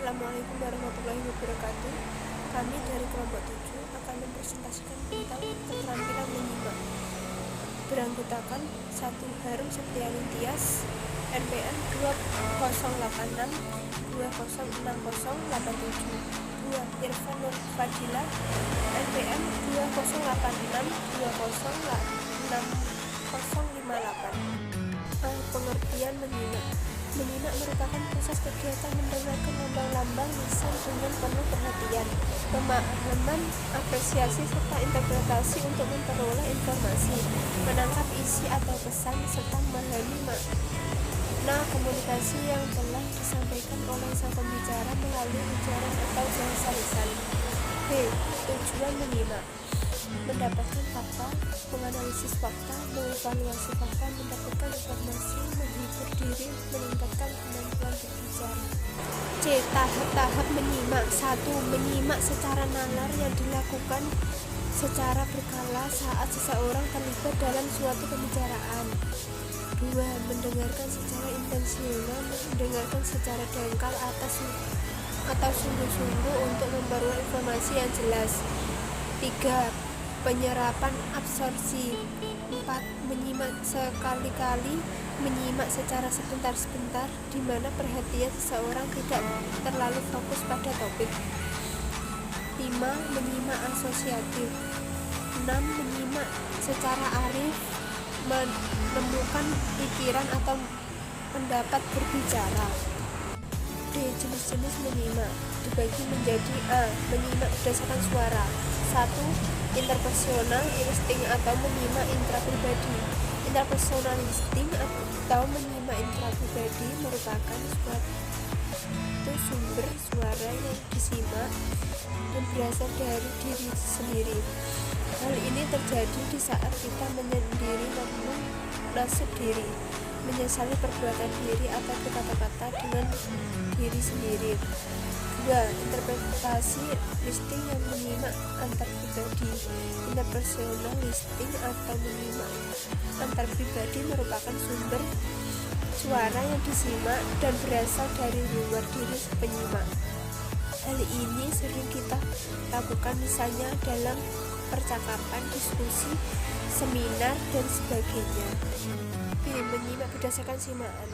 Assalamualaikum warahmatullahi wabarakatuh. Kami dari kelompok 7 akan mempresentasikan tentang keterampilan menyimak. Beranggotakan 1. Harum Septiani Tias, NPM 2086 206087. 2. Irfan Nur Fadila, NPM 2086 206058. Pengertian menyimak. Menyimak merupakan proses kegiatan mendengarkan lambang-lambang lisan dengan penuh perhatian, pemahaman, apresiasi, serta interpretasi untuk memperoleh informasi, menangkap isi atau pesan, serta memahami makna komunikasi yang telah disampaikan oleh sang pembicara melalui ujaran atau bahasa lisan. B. Tujuan menyimak: mendapatkan fakta, menganalisis fakta, mengevaluasi fakta, mendapatkan informasi, menghibur diri, meningkatkan kemampuan berbicara. C. Tahap-tahap menyimak. 1. Menyimak secara nalar yang dilakukan secara berkala saat seseorang terlibat dalam suatu pembicaraan. 2. Mendengarkan secara intensional, mendengarkan secara dangkal atau sungguh-sungguh untuk memperoleh informasi yang jelas. 3. Penyerapan absorpsi. 4. Menyimak sekali-kali, menyimak secara sebentar-sebentar, di mana perhatian seseorang tidak terlalu fokus pada topik. 5. Menyimak asosiatif. 6. Menyimak secara arif, menemukan pikiran atau pendapat berbicara. D. Jenis-jenis menyimak dibagi menjadi: A. Menyimak berdasarkan suara. 1. Interpersonal listening atau menyimak intrapribadi. Interpersonal listening atau menyimak intrapribadi merupakan suatu sumber suara yang disimak dan berasal dari diri sendiri. Hal ini terjadi di saat kita menyendiri namun nasib diri, menyesali perbuatan diri atau berkata-kata dengan diri sendiri. 2. Interpretasi listening yang menyimak antar pribadi. Interpersonal listening atau menyimak antar pribadi merupakan sumber suara yang disimak dan berasal dari luar diri penyimak. Hal ini sering kita lakukan misalnya dalam percakapan, diskusi, seminar, dan sebagainya. B. Menyimak berdasarkan simaan.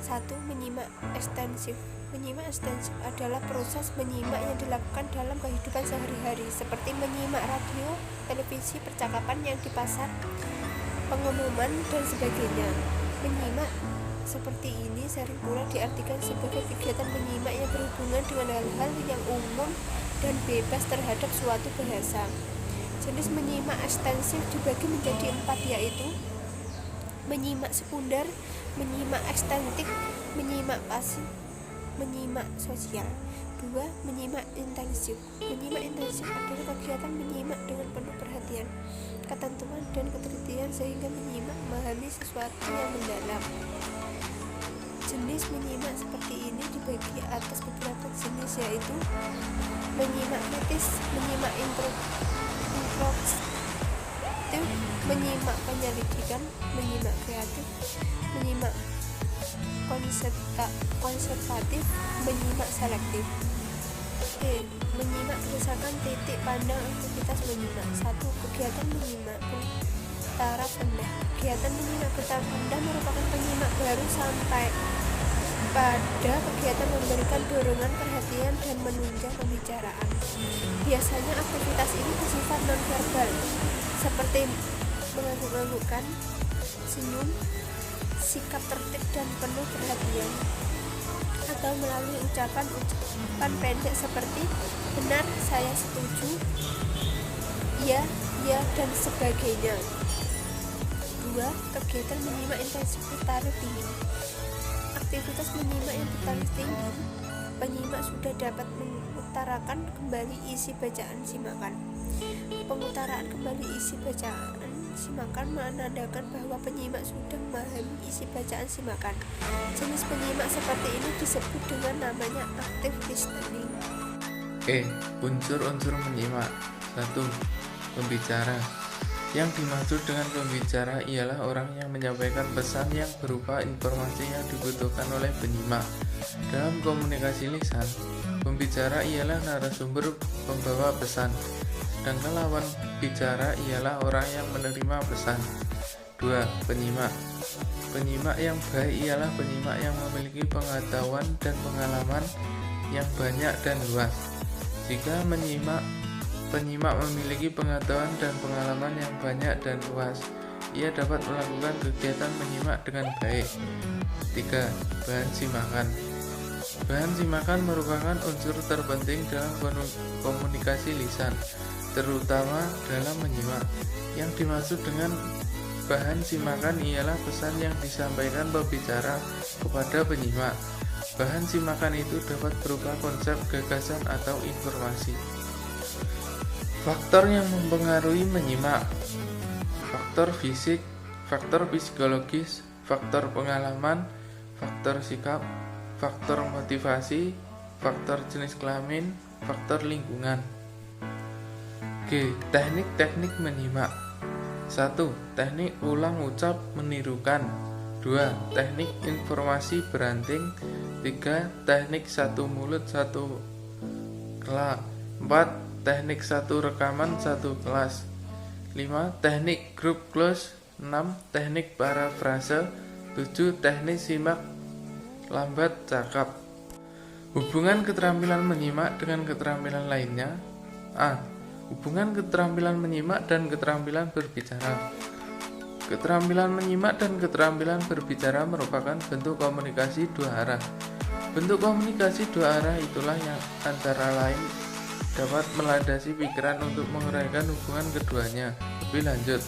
1. Menyimak ekstensif. Menyimak ekstensif adalah proses menyimak yang dilakukan dalam kehidupan sehari-hari, seperti menyimak radio, televisi, percakapan yang di pasar, pengumuman, dan sebagainya. Menyimak seperti ini sering pula diartikan sebagai kegiatan menyimak yang berhubungan dengan hal-hal yang umum dan bebas terhadap suatu bahasa. Jenis menyimak ekstensif dibagi menjadi 4, yaitu menyimak sekunder, menyimak ekstentif, menyimak pasif, menyimak sosial. 2. Menyimak intensif. Menyimak intensif adalah kegiatan menyimak dengan penuh perhatian, ketentuan, dan ketelitian sehingga menyimak memahami sesuatu yang mendalam. Jenis menyimak seperti ini dibagi atas beberapa jenis, yaitu menyimak kritis, menyimak introspektif, menyimak penyelidikan, menyimak kreatif, menyimak konservatif, menyimak selektif. Oke, menyimak berdasarkan titik pandang aktivitas menyimak. 1. Kegiatan menyimak bertaraf rendah. Kegiatan menyimak bertaraf rendah merupakan penyimak baru sampai pada kegiatan memberikan dorongan perhatian dan menunjang pembicaraan. Biasanya aktivitas ini bersifat nonverbal, seperti mengangguk-anggukkan, senyum, sikap tertib dan penuh perhatian, atau melalui ucapan pendek seperti benar, saya setuju, ya, dan sebagainya. 2. Kegiatan menyimak intensif bertaraf tinggi. Aktivitas menyimak yang bertaraf tinggi, penyimak sudah dapat mengutarakan kembali isi bacaan simakan. Pengutaraan kembali isi bacaan simakan menandakan bahwa penyimak sudah memahami isi bacaan simakan. Jenis penyimak seperti ini disebut dengan namanya active listening. Unsur-unsur menyimak. 1. Pembicara. Yang dimaksud dengan pembicara ialah orang yang menyampaikan pesan yang berupa informasi yang dibutuhkan oleh penyimak. Dalam komunikasi lisan, pembicara ialah narasumber pembawa pesan, sedangkan lawan bicara ialah orang yang menerima pesan. 2. Penyimak. Penyimak yang baik ialah penyimak yang memiliki pengetahuan dan pengalaman yang banyak dan luas. Jika penyimak memiliki pengetahuan dan pengalaman yang banyak dan luas, ia dapat melakukan kegiatan menyimak dengan baik. 3. Bahan simakan. Bahan simakan merupakan unsur terpenting dalam komunikasi lisan, terutama dalam menyimak. Yang dimaksud dengan bahan simakan ialah pesan yang disampaikan pembicara kepada penyimak. Bahan simakan itu dapat berupa konsep, gagasan, atau informasi. Faktor yang mempengaruhi menyimak: faktor fisik, faktor psikologis, faktor pengalaman, faktor sikap, faktor motivasi, faktor jenis kelamin, faktor lingkungan. G. Teknik-teknik menyimak. 1. Teknik ulang ucap menirukan. 2. Teknik informasi beranting. 3. Teknik satu mulut satu kelas. 4. Teknik satu rekaman satu kelas. 5. Teknik group close. 6. Teknik parafrase. 7. Teknik simak lambat cakap. Hubungan keterampilan menyimak dengan keterampilan lainnya. A. Hubungan keterampilan menyimak dan keterampilan berbicara. Keterampilan menyimak dan keterampilan berbicara merupakan bentuk komunikasi dua arah. Bentuk komunikasi dua arah itulah yang antara lain dapat melandasi pikiran untuk menguraikan hubungan keduanya. Lebih lanjut,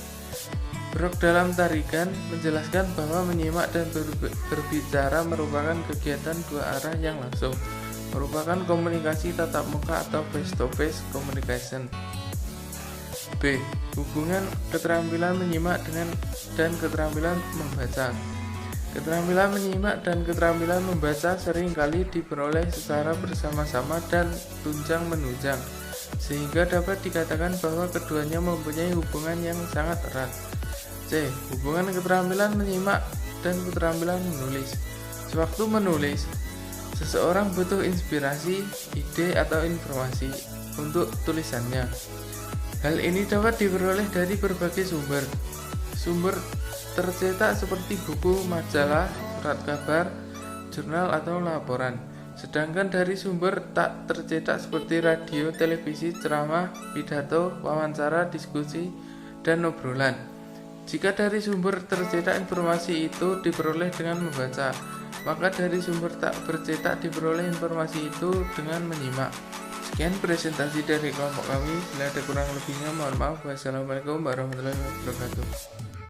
Brok dalam tarikan menjelaskan bahwa menyimak dan berbicara merupakan kegiatan dua arah yang langsung, merupakan komunikasi tatap muka atau face-to-face communication. B. Hubungan keterampilan menyimak dan keterampilan membaca. Keterampilan menyimak dan keterampilan membaca seringkali diperoleh secara bersama-sama dan tunjang-menunjang, sehingga dapat dikatakan bahwa keduanya mempunyai hubungan yang sangat erat. C. Hubungan keterampilan menyimak dan keterampilan menulis. Sewaktu menulis, seseorang butuh inspirasi, ide, atau informasi untuk tulisannya. Hal ini dapat diperoleh dari berbagai sumber. Sumber tercetak seperti buku, majalah, surat kabar, jurnal, atau laporan. Sedangkan dari sumber tak tercetak seperti radio, televisi, ceramah, pidato, wawancara, diskusi, dan obrolan. Jika dari sumber tercetak informasi itu diperoleh dengan membaca, maka dari sumber tak bercetak diperoleh informasi itu dengan menyimak. Sekian presentasi dari kelompok kami. Bila ada kurang lebihnya mohon maaf. Wassalamualaikum warahmatullahi wabarakatuh.